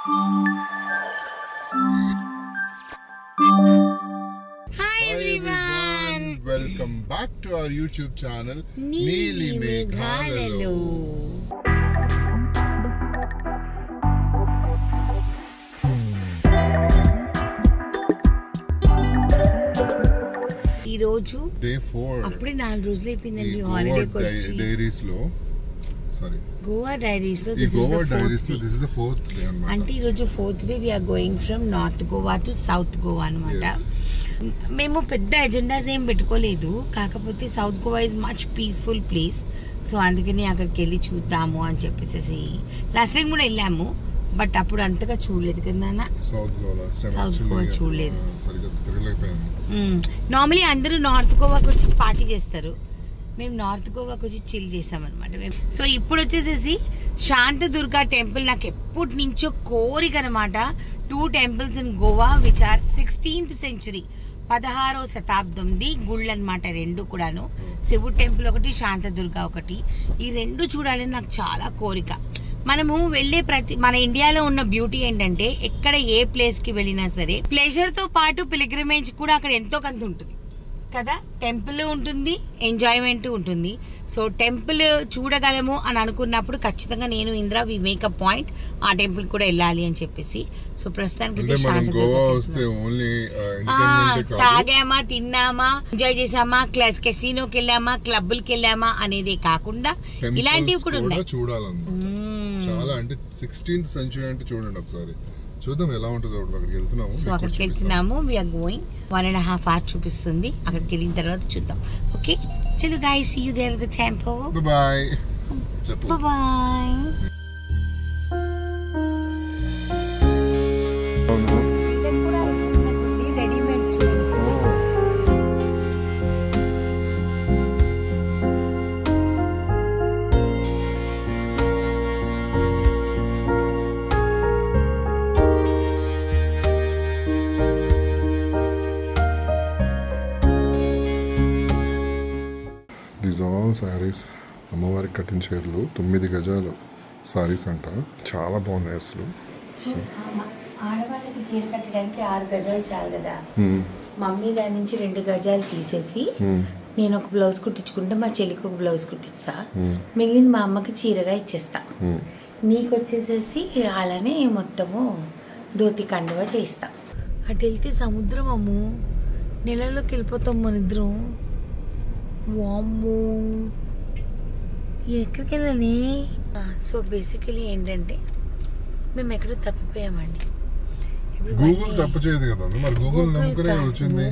Hi everyone, welcome back to our YouTube channel Neeli Meghalalo. ఈ రోజు day 4 అప్పుడే 4 రోజులు అయిపోయిందండి హాలిడేకి వచ్చి. డైరీస్ లో గోవా డైరీస్ లో this is the 4th day అన్నమాట. అంటే ఈ రోజు 4th day we are going from north Goa to south Goa అన్నమాట. మేము పెద్ద ఎజెండాస్ ఏం పెట్టుకోలేదు, కాకపోతే south Goa is much peaceful place. So అందుకని అక్కడికి వెళ్ళి చూద్దాము అని చెప్పేసి లాస్ట్ టైం కూడా వెళ్ళాము, బట్ అప్పుడు అంతగా చూడలేదు కదా నాన్న. సౌత్ గోవా చూడలేదు. నార్మలీ అందరూ నార్త్ గోవాకి వచ్చి పార్టీ చేస్తారు, మేము నార్త్ గోవాకి వచ్చి చిల్ చేసామన్నమాట. మేము సో ఇప్పుడు వచ్చేసేసి శాంతదుర్గ టెంపుల్ నాకు ఎప్పటి నుంచో కోరిక అనమాట. 2 temples in Goa which are 16th century 16వ శతాబ్దంది గుళ్ళు అనమాట. 2 కూడాను, శివుడు టెంపుల్ ఒకటి, శాంతదుర్గ ఒకటి. ఈ 2 చూడాలని నాకు చాలా కోరిక. మనము వెళ్ళే మన ఇండియాలో ఉన్న బ్యూటీ ఏంటంటే ఎక్కడ ఏ ప్లేస్ కి వెళ్ళినా సరే ప్లెజర్ తో పాటు పిలిగ్రిమేజ్ కూడా అక్కడ ఎంతో కొంత ఉంటుంది కదా. టెంపుల్ ఉంటుంది, ఎంజాయ్మెంట్ ఉంటుంది. సో టెంపుల్ చూడగలము అని అనుకున్నప్పుడు ఖచ్చితంగా నేను ఇంద్ర వి మేక్ అ పాయింట్ ఆ టెంపుల్ కూడా వెళ్ళాలి అని చెప్పేసి. సో ప్రస్తుతానికి తాగామా, తిన్నామా, ఎంజాయ్ చేసామా, కెసినోకి వెళ్ళామా, క్లబ్లకి వెళ్ళామా అనేదే కాకుండా ఇలాంటివి కూడా ఉన్నాయి చాలా. అంటే 16th century అంటే చూడండి ఒకసారి, చూద్దాం ఎలా ఉంటుందో. అక్కడికి వెళ్తున్నాము. సో అక్కడికి వెళ్తున్నాము, వీఆర్ గోయింగ్ 1.5 hours చూపిస్తుంది. అక్కడికి వెళ్ళిన తర్వాత చూద్దాం. ఓకే చలో guys, see you there at the temple. Bye bye. Saris అమ్మవారికి కట్టిన చీరలు 9 గజాలు సారీస్ అంట, చాలా బాగున్నాయి అసలు. ఆడవాళ్ళకి చీర కట్టడానికి 6 గజాలు చాలు కదా. మమ్మీ దాని నుంచి 2 గజాలు తీసేసి నేను ఒక బ్లౌజ్ కుట్టించుకుంటే మా చెల్లికి ఒక బ్లౌజ్ కుట్టిస్తా, మిగిలిన మా అమ్మకి చీరగా ఇచ్చేస్తా. నీకు వచ్చేసేసి అలానే మొత్తము ధోతి కండువా చేయిస్తా. అటు వెళ్తే సముద్రం అమ్ము, నెలలోకి వెళ్ళిపోతాం మన ఇద్దరం. వామ్మో ఎక్కడికి వెళ్ళాలి. సో బేసికలీ ఏంటంటే మేము ఎక్కడో తప్పిపోయామండి.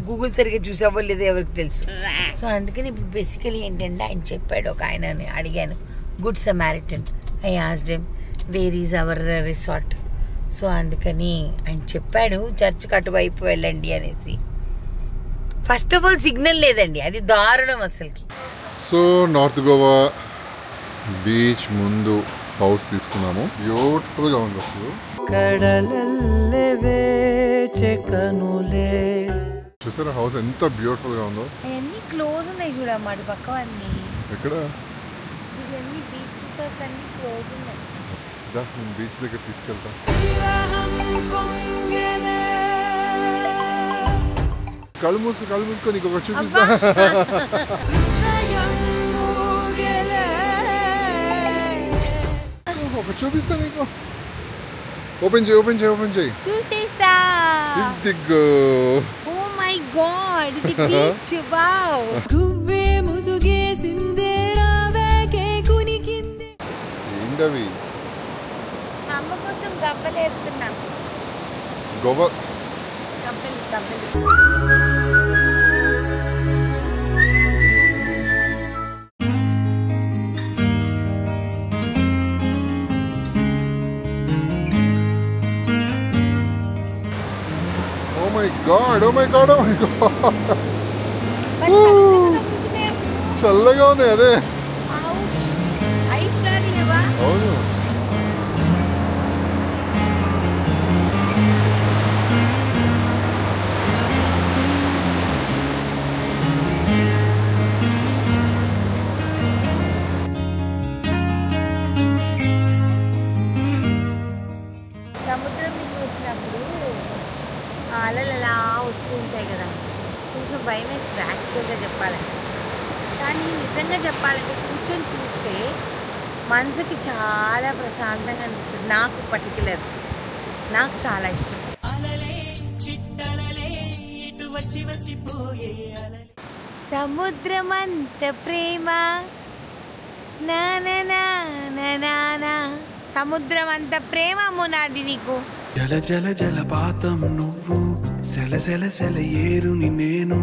గూగుల్ సరిగ్గా చూసావో లేదో ఎవరికి తెలుసు. సో అందుకని ఇప్పుడు బేసికలీ ఏంటంటే ఆయన చెప్పాడు, ఒక ఆయనని అడిగాను, good Samaritan. I asked him where is our resort. So అందుకని ఆయన చెప్పాడు చర్చ్ అటువైపు వెళ్ళండి అనేసి. ఫస్ట్ ఆఫ్ ఆల్ సిగ్నల్ లేదండి, అది దారుణం అసలుకి. సో నార్త్ గోవా బీచ్ ముందు హౌస్ తీసుకున్నాము, బ్యూటిఫుల్ గా ఉంది అసలు. చూసారా హౌస్ ఎంత బ్యూటిఫుల్ గా ఉందో. అన్ని క్లోజ్ ఉన్నాయి చూడమ్మా, అటు పక్క అన్ని. ఎక్కడ చూడండి బీచ్ అన్ని క్లోజ్ ఉన్నాయి. బీచ్ దగ్గర తీసుకెళ్తా. కళ్ళు మూసుకో నీకు ఒకటి చూపిస్తా. ఒకటి చూపిస్తా నీకు. ఓపెన్ చేయి. చూసేసా. ఇదిగో. ఓ మై గాడ్, ఇది బీచ్. వావ్. గువ్వే ముసుగేసిందే రావేకే కునికిందే. ఏంటవి? అమ్మ కోసం గబ్బలేస్తున్నాం. గోవా గబ్బలు. Oh my god. చల్లగా ఉంది అదే. ఐస్ లాగా. అవును. సముద్రంని చూసినప్పుడు అలలు అలా వస్తూ ఉంటాయి కదా, కొంచెం భయం వేస్తుంది యాక్చువల్గా చెప్పాలంటే. కానీ నిజంగా చెప్పాలంటే కూర్చొని చూస్తే మనసుకి చాలా ప్రశాంతంగా అనిపిస్తుంది. నాకు పర్టికులర్, నాకు చాలా ఇష్టం. సముద్రమంత ప్రేమ నా సముద్రం అంత ప్రేమ నాది నీకు. జల జల జలపాతం నువ్వు, సెల సెల సెల ఏరుని నేను.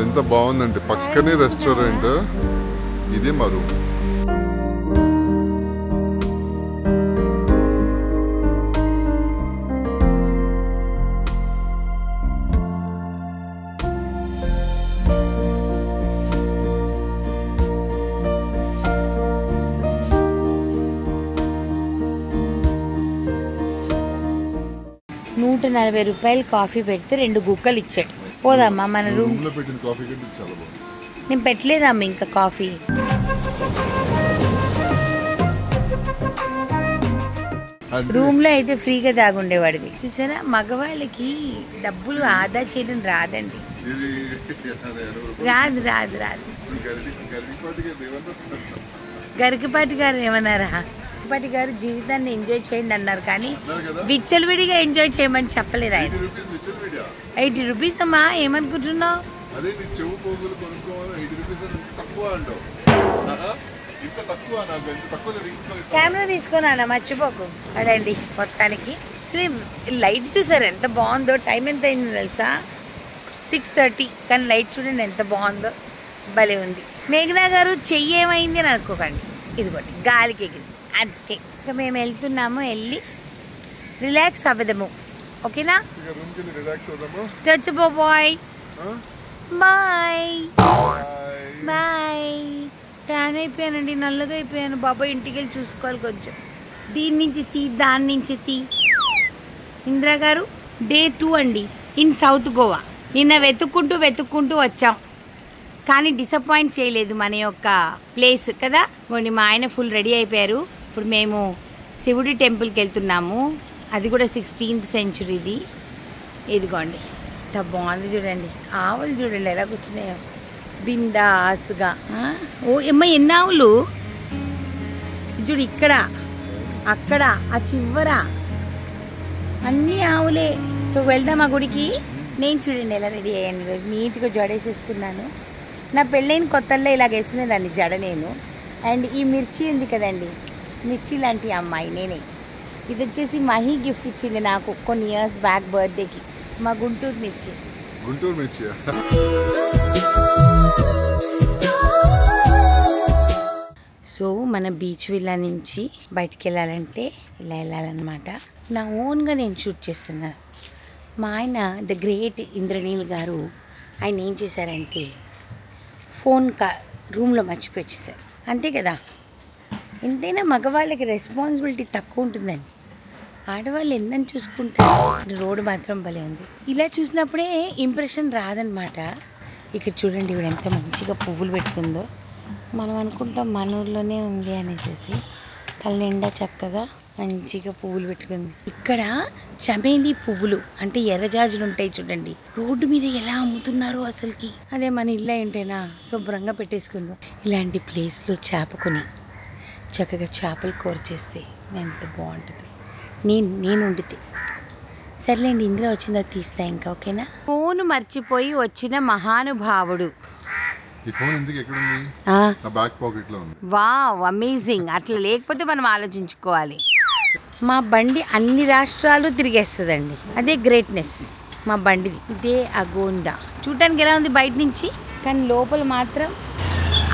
ఎంత బాగుందంటే పక్కనే రెస్టారెంట్, ఇదే మా రూమ్. ₹140 కాఫీ పెడితే 2 గుక్కలు ఇచ్చాడు. పోదమ్మా మన రూమ్ లో పెట్టిన కాఫీ కంటే చాలా బాగుంది. నేను పెట్టలేదమ్మా ఇంకా కాఫీ. రూమ్ లో అయితే ఫ్రీగా తాగుండేవాడివి. చూసారా, మగవాళ్ళకి డబ్బులు ఆదా చేయడం రాదండి. రాదు రాదు రాదు. గరికపాటి గారు ఏమన్నారా? గరికపాటి గారు జీవితాన్ని ఎంజాయ్ చేయండి అన్నారు, కానీ విచ్చలవిడిగా ఎంజాయ్ చేయమని చెప్పలేదు ఆయన. 80 రూపీస్ అమ్మా, ఏమనుకుంటున్నావు? కెమెరా తీసుకున్నా మర్చిపోకు. అదండి మొత్తానికి. అసలు లైట్ చూసారు ఎంత బాగుందో. టైం ఎంత అయిందో తెలుసా? 6:30. కానీ లైట్ చూడండి ఎంత బాగుందో, భలే ఉంది. మేఘనా గారు చెయ్యి ఏమైంది అని అనుకోకండి, ఇదిగోండి గాలికి ఎగిరి అంతే. ఇంకా మేము వెళ్తున్నాము, వెళ్ళి రిలాక్స్ అవ్వదము. ఓకేనా? చచ్చిపో బాయ్. Bye bye. ట్యాన్ అయిపోయానండి, నల్లగా అయిపోయాను. బాబాయ్ ఇంటికి వెళ్ళి చూసుకోవాలి కొంచెం. దీని నుంచి తీ, దాని నుంచి తీ. ఇందిరా గారు, Day 2 అండి ఇన్ సౌత్ గోవా. నిన్న వెతుక్కుంటూ వచ్చాం, కానీ డిసప్పాయింట్ చేయలేదు మన యొక్క ప్లేస్ కదా. కొన్ని మా ఆయన ఫుల్ రెడీ అయిపోయారు. ఇప్పుడు మేము శివుడి టెంపుల్కి వెళ్తున్నాము. అది కూడా 16th సెంచురీది. ఇదిగోండి ఎంత బాగుంది చూడండి. ఆవులు చూడండి ఎలా కూర్చున్నాయో బిందాస్గా. ఓ అమ్మ, ఎన్ని ఆవులు చూడు, ఇక్కడ అక్కడ ఆ చివర అన్ని ఆవులే. సో వెళ్దాం ఆ గుడికి. నేను చూడండి ఎలా రెడీ అయ్యాను ఈరోజు. నీట్గా జడేసేసుకున్నాను. నా పెళ్ళైన కొత్తల్లో ఇలాగ వేసుకునేదాన్ని జడ నేను. అండ్ ఈ మిర్చి ఉంది కదండి, మిర్చి లాంటి అమ్మాయి నేనే. ఇది వచ్చేసి మహి గిఫ్ట్ ఇచ్చింది నాకు కొన్ని ఇయర్స్ బ్యాక్ బర్త్డేకి. మా గుంటూరు మిర్చి. సో మన బీచ్ విల్లా నుంచి బయటికి వెళ్ళాలంటే ఇలా వెళ్ళాలన్నమాట. నా ఓన్గా నేను షూట్ చేస్తున్నాను. మా ఆయన ద గ్రేట్ ఇంద్రనీల్ గారు, ఆయన ఏం చేశారంటే ఫోన్ రూమ్లో మర్చిపోయి వచ్చేసారు. అంతే కదా, ఎంతైనా మగవాళ్ళకి రెస్పాన్సిబిలిటీ తక్కువ ఉంటుందండి. ఆడవాళ్ళు ఎన్నని చూసుకుంటారు. రోడ్డు మాత్రం భలే ఉంది. ఇలా చూసినప్పుడే ఇంప్రెషన్ రాదనమాట. ఇక్కడ చూడండి ఇవిడ ఎంత మంచిగా పువ్వులు పెట్టుకుందో. మనం అనుకుంటాం మన ఊర్లోనే ఉంది అనేసి. తల నిండా చక్కగా మంచిగా పువ్వులు పెట్టుకుంది. ఇక్కడ చమేలి పువ్వులు అంటే ఎర్రజాజులు ఉంటాయి చూడండి, రోడ్డు మీద ఎలా అమ్ముతున్నారు అసలుకి. అదే మన ఇల్లు ఏంటేనా శుభ్రంగా పెట్టేసుకుందో. ఇలాంటి ప్లేస్లో చేపకొని చక్కగా చేపలు కూర చేస్తే ఎంత బాగుంటుంది. నేను వండితే. సర్లేండి, ఇందులో వచ్చిందా తీస్తా ఇంకా. ఓకేనా? ఫోన్ మర్చిపోయి వచ్చిన మహానుభావుడు. Wow, amazing. అట్లా లేకపోతే మనం ఆలోచించుకోవాలి. మా బండి అన్ని రాష్ట్రాలు తిరిగేస్తుందండి, అదే గ్రేట్నెస్ మా బండిది. ఇదే అగోండా. చూడటానికి ఎలా ఉంది బయట నుంచి, కానీ లోపల మాత్రం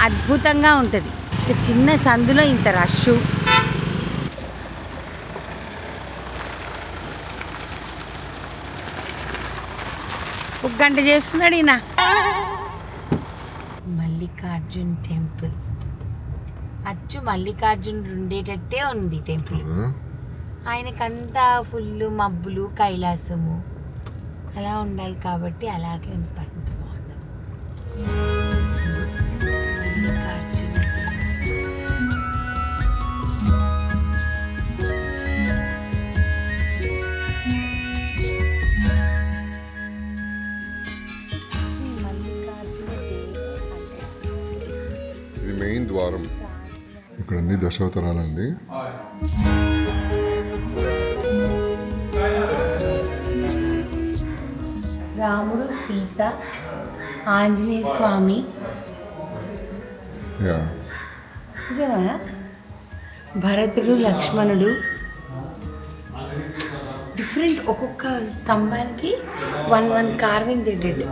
అద్భుతంగా ఉంటుంది. చిన్న సందులో ఇంత రష్. ఒక గంట చేస్తున్నాడు ఈయన. మల్లికార్జున్ టెంపుల్. అచ్చు మల్లికార్జునుడు ఉండేటట్టే ఉంది టెంపుల్. ఆయనకంతా ఫుల్ మబ్బులు, కైలాసము అలా ఉండాలి కాబట్టి అలాగే ఉంది. ఇది మెయిన్ ద్వారం. ఇక్కడ అన్ని దశావతారాలండి. రాముడు, సీత, ఆంజనేయ స్వామి, నిజమా? భరతుడు, లక్ష్మణుడు. డిఫరెంట్, ఒక్కొక్క స్తంభానికి 1 carving they did.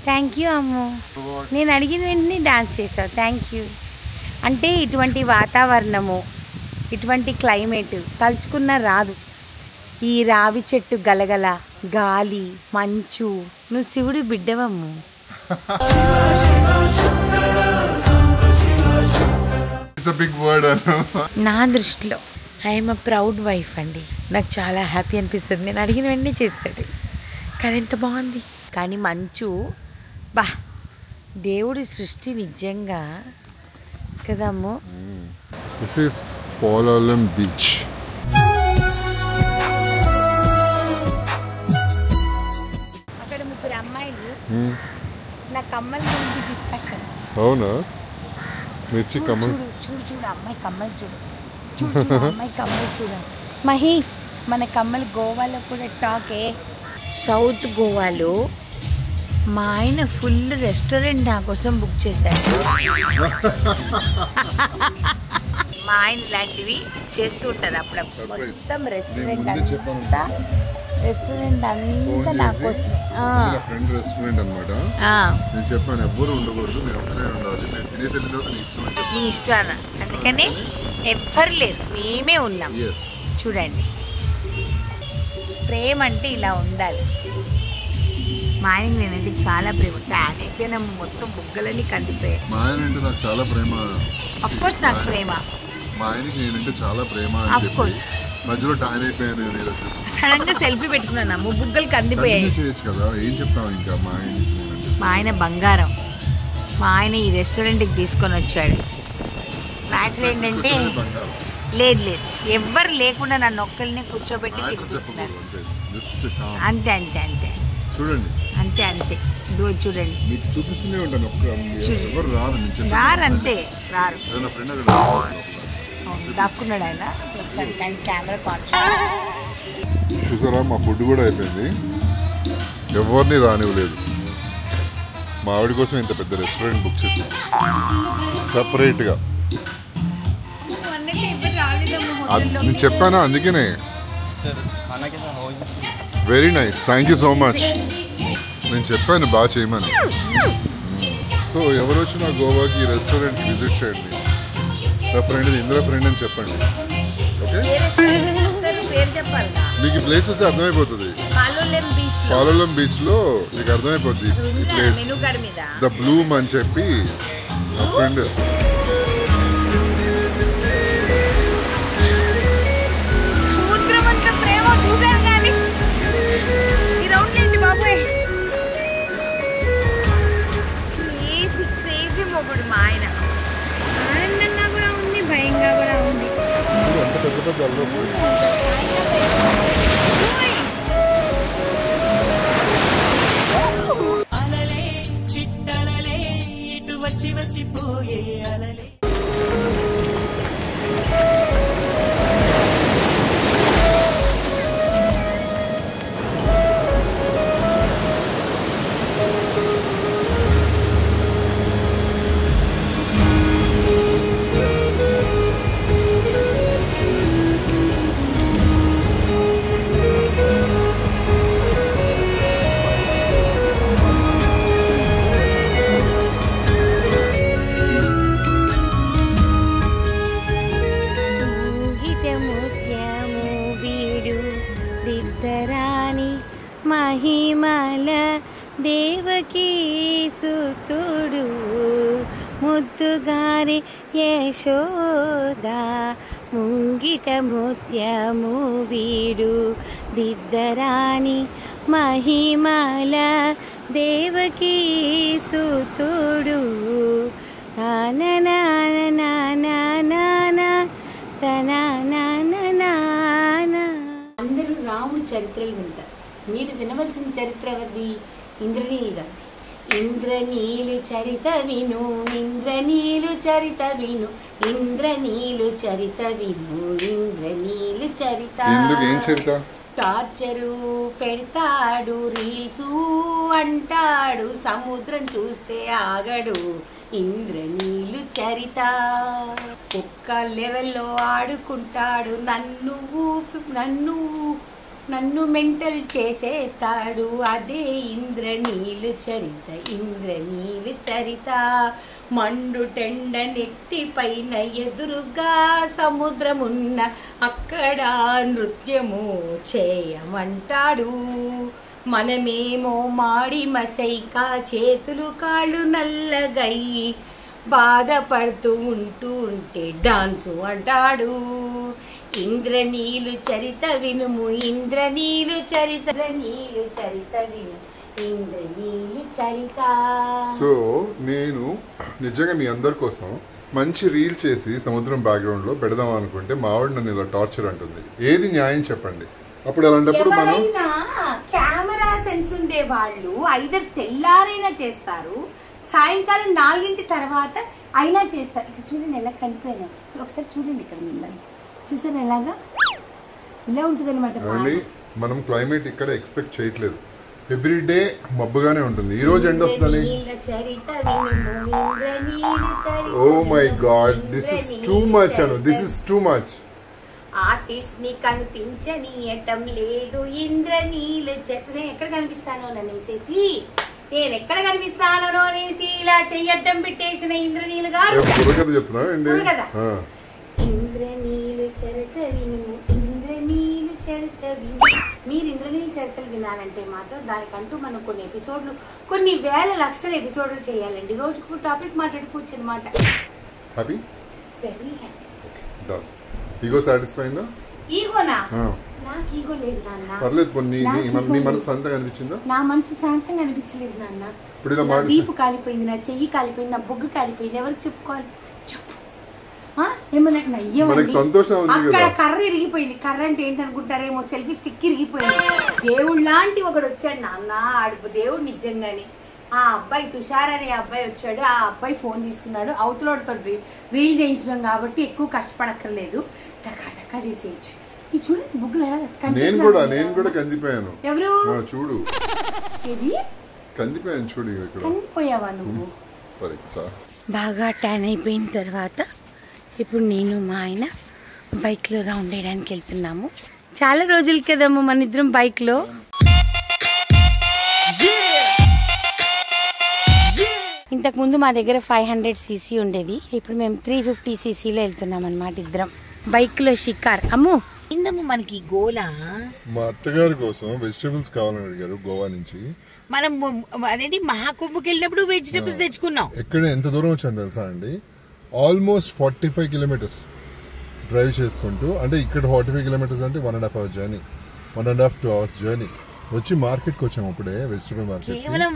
Thank you Ammu. నేను అడిగిన వెంటనే డాన్స్ చేస్తావు. Thank you. అంటే ఇటువంటి వాతావరణము, ఇటువంటి క్లైమేట్ తలుచుకున్న రాదు. ఈ రావి చెట్టు గలగల, గాలి, మంచు. నువ్వు శివుడు బిడ్డవమ్ము. నా దృష్టిలో ఐఎమ్ అ ప్రౌడ్ వైఫ్ అండి. నాకు చాలా హ్యాపీ అనిపిస్తుంది. నేను అడిగిన వెంటనే చేస్తాడు. కానీ ఎంత బాగుంది. కానీ మంచు, బా, దేవుడి సృష్టి నిజంగా కదమ్ము. This is Polalam beach. అక్కడ 3 అమ్మాయిలు నా కమ్మల గురించి డిస్కషన్. అవునా? మిర్చి కమ్మలు చూడు అమ్మాయి కమ్మలు చూడు అమ్మాయి కమ్మలు చూడ. మహి, మన కమ్మలు గోవాలో కూడా టాకే. సౌత్ గోవాలో మా ఆయన ఫుల్ రెస్టారెంట్ నా కోసం బుక్ చేశారు. మా ఆయన ఇలాంటివి చేస్తూ ఉంటారు అప్పుడప్పుడు. మొత్తం రెస్టారెంట్ అంతా నా కోసం. ఫ్రెండ్ రెస్టారెంట్ అన్నమాట. నేను చెప్పాను ఎవ్వరు ఉండకూడదు, నేను ఒక్కనే ఉండాలి, నేను తినేసి వెళ్ళిన తర్వాత నీ ఇష్టం. అందుకని ఎవ్వరు లేరు, మేమే ఉన్నాం. చూడండి, ప్రేమ అంటే ఇలా ఉండాలి. మా ఆయనకి నేనంటే చాలా ప్రేమ. ట్యాన్ అయిపోయినా మొత్తం బుగ్గలన్నీ కందిపోయాయి. మా ఆయన అంటే నాకు చాలా ప్రేమ. అఫ్ కోర్స్ నాకు ప్రేమ. మా ఆయనకి నేనంటే చాలా ప్రేమ. Of course. మధ్యలో ట్యాన్ అయిపోయాను. సడన్ గా సెల్ఫీ పెట్టుకున్నాను, బుగ్గలు కందిపోయాయి. చేయొచ్చు కదా, ఏం చెప్తావు ఇంకా. మా ఆయన బంగారం. మా ఆయన ఈ రెస్టారెంట్కి తీసుకొని వచ్చాడు. మ్యాటర్ ఏంటంటే లేదు ఎవ్వరు లేకుండా నన్ను ఒక్కరినే కూర్చోబెట్టి తినిపిస్తున్నాను. అంతే అంతే అంతే చూడండి, అంతే అంతే. చూడండి, మీకు చూపిస్తూనే ఉంటాను. ఎవరు రారు, అంతే రారు. దాక్కున్నాడు ఆయన. Camera conscious. చూసారా, మా ఫుడ్ కూడా అయిపోయింది. ఎవరిని రానివ్వలేదు. మా ఆవిడ కోసం ఇంత పెద్ద రెస్టారెంట్ బుక్ చేసి సపరేట్గా. నేను చెప్పానా, అందుకనే. Very nice, thank you so much. నేను చెప్పాను బాగా చేయమని. సో ఎవరు వచ్చినా గోవాకి ఈ రెస్టారెంట్కి విజిట్ చేయండి. నా ఫ్రెండ్ ఇందిరా ఫ్రెండ్ అని చెప్పండి. ఓకే, మీకు ఈ ప్లేస్ వస్తే అర్థమైపోతుంది. పాలోలం బీచ్లో మీకు అర్థమైపోతుంది ఈ ప్లేస్. ద బ్లూమ్ అని చెప్పి నా ఫ్రెండ్. మా ఆయన ఆనందంగా కూడా ఉంది, భయంగా కూడా ఉంది. అలలే చిట్టలలే ఇటు వచ్చి వచ్చిపోయే అలలే. రాణి మహిమల దేవకీ సుతుడు ముద్దుగారి యశోద ముంగిట ముత్యము వీడు దిద్దరాణి మహిమల దేవకీ సుతుడు అందరూ రాముడి చరిత్రలు వింటారు. మీరు వినవలసిన చరిత్ర ఎవరిది? ఇంద్రనీల్ గారి. ఇంద్రనీలు చరిత విను, ఇంద్రనీలు చరిత విను, ఇంద్రనీలు చరిత విను, ఇంద్రనీలు చరిత. ఏం చరిత? టార్చరు పెడతాడు, రీల్సు అంటాడు, సముద్రం చూస్తే ఆగడు, ఇంద్రనీలు చరిత. ఒక్క లెవెల్లో ఆడుకుంటాడు, నన్ను మెంటల్ చేసేస్తాడు, అదే ఇంద్రనీలు చరిత, ఇంద్రనీలు చరిత. మండు టెండ నెత్తి పైన ఎదురుగా సముద్రమున్న అక్కడ నృత్యము చేయమంటాడు, మనమేమో మాడి మసైక చేతులు కాళ్ళు నల్లగయ్యి బాధపడుతూ ఉంటే డాన్సు అంటాడు. ఇంద్రనీలు చరిత వినుము, ఇంద్రనీలు చరిత, నీలు చరిత విను, ఇంద్రనీలు చరిత. సో నేను నిజంగా మీ అందరి కోసం మంచి రీల్ చేసి సముద్రం బ్యాక్గ్రౌండ్ లో పెడదాం అనుకుంటే మా ఆవిడ నన్ను ఇలా టార్చర్ అంటుంది. ఏది న్యాయం చెప్పండి? అప్పుడు అలాంటప్పుడు మనం కెమెరా సెన్స్ ఉండే వాళ్ళు ఐదర్ తెల్లారైనా చేస్తారు, సాయంకాలం 4 తర్వాత అయినా చేస్తారు. ఇక్కడ చూడండి ఎలా కనిపోయినా, ఒకసారి చూడండి ఇక్కడ మిమ్మల్ని చూసాను ఎలాగా ఇలా ఉంటుంది అనమాట. మనం క్లైమేట్ ఇక్కడ ఎక్స్పెక్ట్ చేయట్లేదు, ఎవ్రీడే మబ్బుగానే ఉంటుంది. ఈ రోజు ఎండ వస్తుంది. Oh my God, this is too much అను, this is too much. Artist ని కనిపించనీయటం లేదు, ఇంద్రనీలు నేను ఎక్కడ కనిపిస్తానో అనేసి, నేను ఎక్కడ కనిపిస్తానో అనేసి ఇలా చెయ్యటం పెట్టేసిన ఇంద్రనీలు గారు చెప్తున్నా. ఇంద్రనీలు చరిత వినుము, ఇంద్రనీలు చరిత విను. మీరు ఇంద్రనీలు చరితలు వినాలంటే మాత్రం దానికంటూ మనం కొన్ని ఎపిసోడ్లు, కొన్ని వేల లక్షల ఎపిసోడ్లు చేయాలండి. రోజుకు టాపిక్ మాట్లాడుకోవచ్చు అనమాట. Happy? Very happy. Done. Ego satisfy అయిందా? ఈగోనా? నాకు ఈగో లేదు నాన్న. పర్లేదు. నీ మనసు శాంతంగా అనిపించిందా? నా మనసు శాంతంగా అనిపించలేదు నాన్న. ఇప్పుడు ఇలా వీపు కాలిపోయింది, నా చెయ్యి కాలిపోయింది, నా బొగ్గు కాలిపోయింది. ఎవరికి చెప్పుకోవాలి చెప్పు? అక్కడ కర్ర ఇరిగిపోయింది. కర్ర అంటే ఏంటనుకుంటారేమో, సెల్ఫీ స్టిక్ ఇరిగిపోయింది. దేవుడు లాంటి ఒకడు వచ్చాడు నాన్న, ఆడు దేవుడు నిజంగానే. ఆ అబ్బాయి తుషార్ అనే అబ్బాయి వచ్చాడు, ఆ అబ్బాయి ఫోన్ తీసుకున్నాడు, అవతలోడితో రీల్ చేయించడం కాబట్టి ఎక్కువ కష్టపడక్కర్లేదు, టకా టకా చేసేయచ్చు. ఈ చూడండి బుగ్గులు ఎలా నేను కూడా కందిపోయాను. ఎవరు చూడు, ఇది కందిపోయాను చూడు. కందిపోయావా నువ్వు? సరే, బాగా ట్యాన్ అయిపోయిన తర్వాత ఇప్పుడు నేను మా ఆయన బైక్లో రౌండ్ వేయడానికి వెళ్తున్నాము. చాలా రోజులు కదమ్మా మన ఇద్దరం బైక్లో. ఇంతకుముందు మా దగ్గర 500cc ఉండేది, ఇప్పుడు మేము 350ccలో వెళ్తున్నాం అనమాట ఇద్దరం బైక్లో షికార్. అమ్ము ఇందమ్ము మనకి గోలా. మా అత్తగారి కోసం వెజిటబుల్స్ కావాలని అడిగారు గోవా నుంచి. మనం అదేంటి మహాకుంభకి వెళ్ళినప్పుడు వెజిటబుల్స్ తెచ్చుకున్నాం. ఎక్కడ ఎంత దూరం వచ్చాను తెలుసా అండి? ఆల్మోస్ట్ 45 కిలోమీటర్స్ డ్రైవ్ చేసుకుంటూ, అంటే ఇక్కడ 45 కిలోమీటర్స్ అంటే 1.5 hours journey, 1.5 to 2 hours journey వచ్చి మార్కెట్కి వచ్చాము. అప్పుడే వెజిటబుల్ మార్కెట్ కేవలం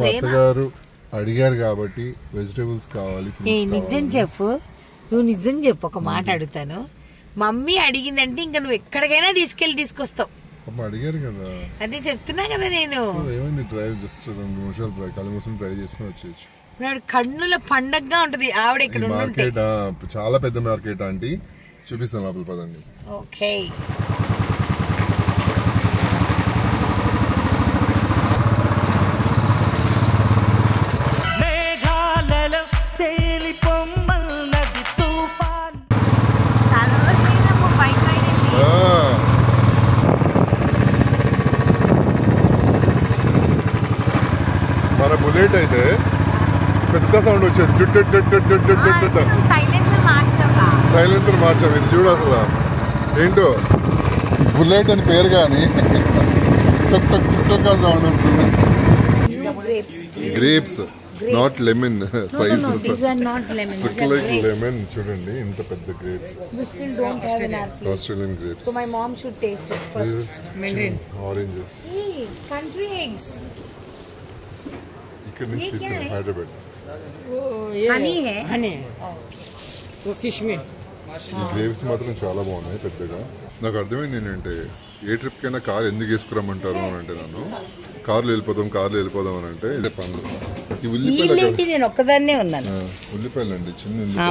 మా అత్తగారు అడిగారు కాబట్టి వెజిటబుల్స్ కావాలి. నిజం చెప్పు, నువ్వు నిజం చెప్పు. ఒక మాట అడుగుతాను, మమ్మీ అడిగిందంటే ఇంకా నువ్వు ఎక్కడికైనా తీసుకొస్తావు. అడిగారు కదా, అదే చెప్తున్నా కదా నేను. ఏమైంది, డ్రైవ్ జస్ట్ 2 నిమిషాలు కళ్ళు మూసుకుని డ్రైవ్ చేసుకుని వచ్చేయచ్చు. కన్నుల పండగగా ఉంటది ఆవిడ ఇక్కడ. మార్కెట్ చాలా పెద్ద మార్కెట్ ఆంటీ, చూపిస్తాను లోపల పదండి. ఓకే. మన బుల్లెట్ అయితే పెద్ద సౌండ్ వచ్చేది, సైలెన్సర్ మార్చాం. ఇది చూడు అసలు ఏంటో. బుల్లెట్ అని పేరు కానీ టక్ టక్ టక్ సౌండ్ వస్తుంది. Grapes not lemon size like lemon. చూడండి ఇంత పెద్ద గ్రేప్స్. Australian grapes. ఆరెంజెస్ ఇక్కడ నుంచి తీసుకున్నాం హైదరాబాద్. ఈ గ్రేప్స్ మాత్రం చాలా బాగున్నాయి పెద్దగా. నాకు అర్థమైంది ఏంటంటే ఏ ట్రిప్ కైనా కార్ ఎందుకు వేసుకురమ్మంటారు అని అంటే, నన్ను కార్లో వెళ్ళిపోదాం అని అంటే ఇదే పనులు. ఈ ఉల్లిపాయలు నేను ఒక్కదాన్నే ఉన్నాను. ఉల్లిపాయలు అండి,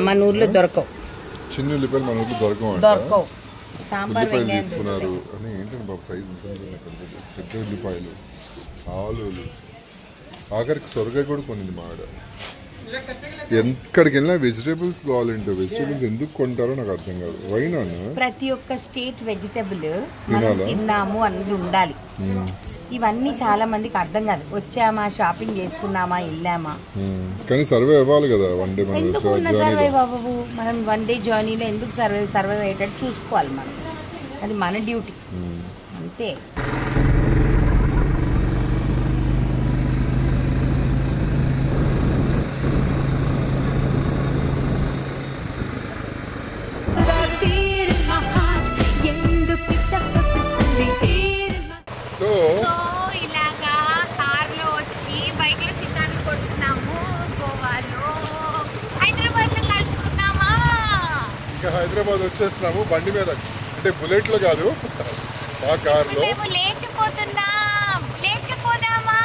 మన ఊర్లో దొరకవు. చిన్న ఉల్లిపాయలు మన ఊర్లో దొరకవు. ఉల్లిపాయలు తీసుకున్నారు అని ఏంటంటే బాబు సైజు పెద్ద ఉల్లిపాయలు, ఆలులు, ఆఖరికి సొరకాయ కూడా కొనింది మా ఆడ. ఎక్కడికి వెళ్ళినా వెజిటేబుల్స్ కావాలంటే వెజిటేబుల్స్ ఎందుకు కొంటారో నాకు అర్థం కాదు. వైనా ప్రతి ఒక్క స్టేట్ వెజిటబుల్ తిన్నాము అన్నది ఉండాలి. ఇవన్నీ చాలా మందికి అర్థం కాదు. వచ్చామా, షాపింగ్ చేసుకున్నామా, వెళ్ళామా, కానీ సర్వే అవ్వాలి కదా. వన్ డే ఎందుకు సర్వైవ్ అవ్వవు? మనం వన్ డే జర్నీలో ఎందుకు సర్వైవ్ అయ్యేటట్టు చూసుకోవాలి మనం. అది మన డ్యూటీ అంతే. ఇలాగా కార్లో వచ్చి బైక్లో చికెన్ కొట్టున్నాము. గోవాలో హైదరాబాద్లో కలుసుకున్నామా. ఇంకా హైదరాబాద్ వచ్చేస్తున్నాము బండి మీద, అంటే బుల్లెట్లో కాదు, మా కార్లో. లేచిపోదామా?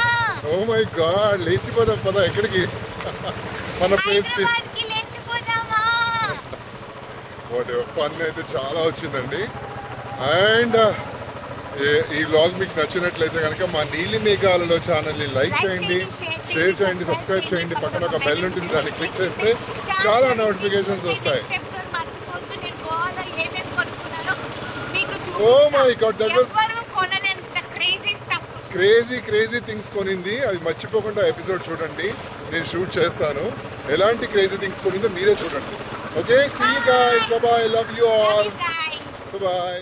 ఓ మై గాడ్, లేచిపోదాం పద. ఎక్కడికి? మన ప్లేస్ కి లేచిపోదామా. వాట్ ఫన్ అయితే చాలా వచ్చిందండి. అండ్ ఈ వ్లాగ్ మీకు నచ్చినట్లయితే కనుక మా నీలి మేఘాలలో ఛానల్ని లైక్ చేయండి, షేర్ చేయండి, సబ్స్క్రైబ్ చేయండి. పక్కన ఒక బెల్ ఉంటుంది, దాన్ని క్లిక్ చేస్తే చాలా నోటిఫికేషన్స్ వస్తాయి. Oh my God, that was crazy things కొనింది. అవి మర్చిపోకుండా ఎపిసోడ్ చూడండి, నేను షూట్ చేస్తాను. ఎలాంటి క్రేజీ థింగ్స్ కొనిందో మీరే చూడండి. Okay, see you guys, bye bye, love you all, bye by.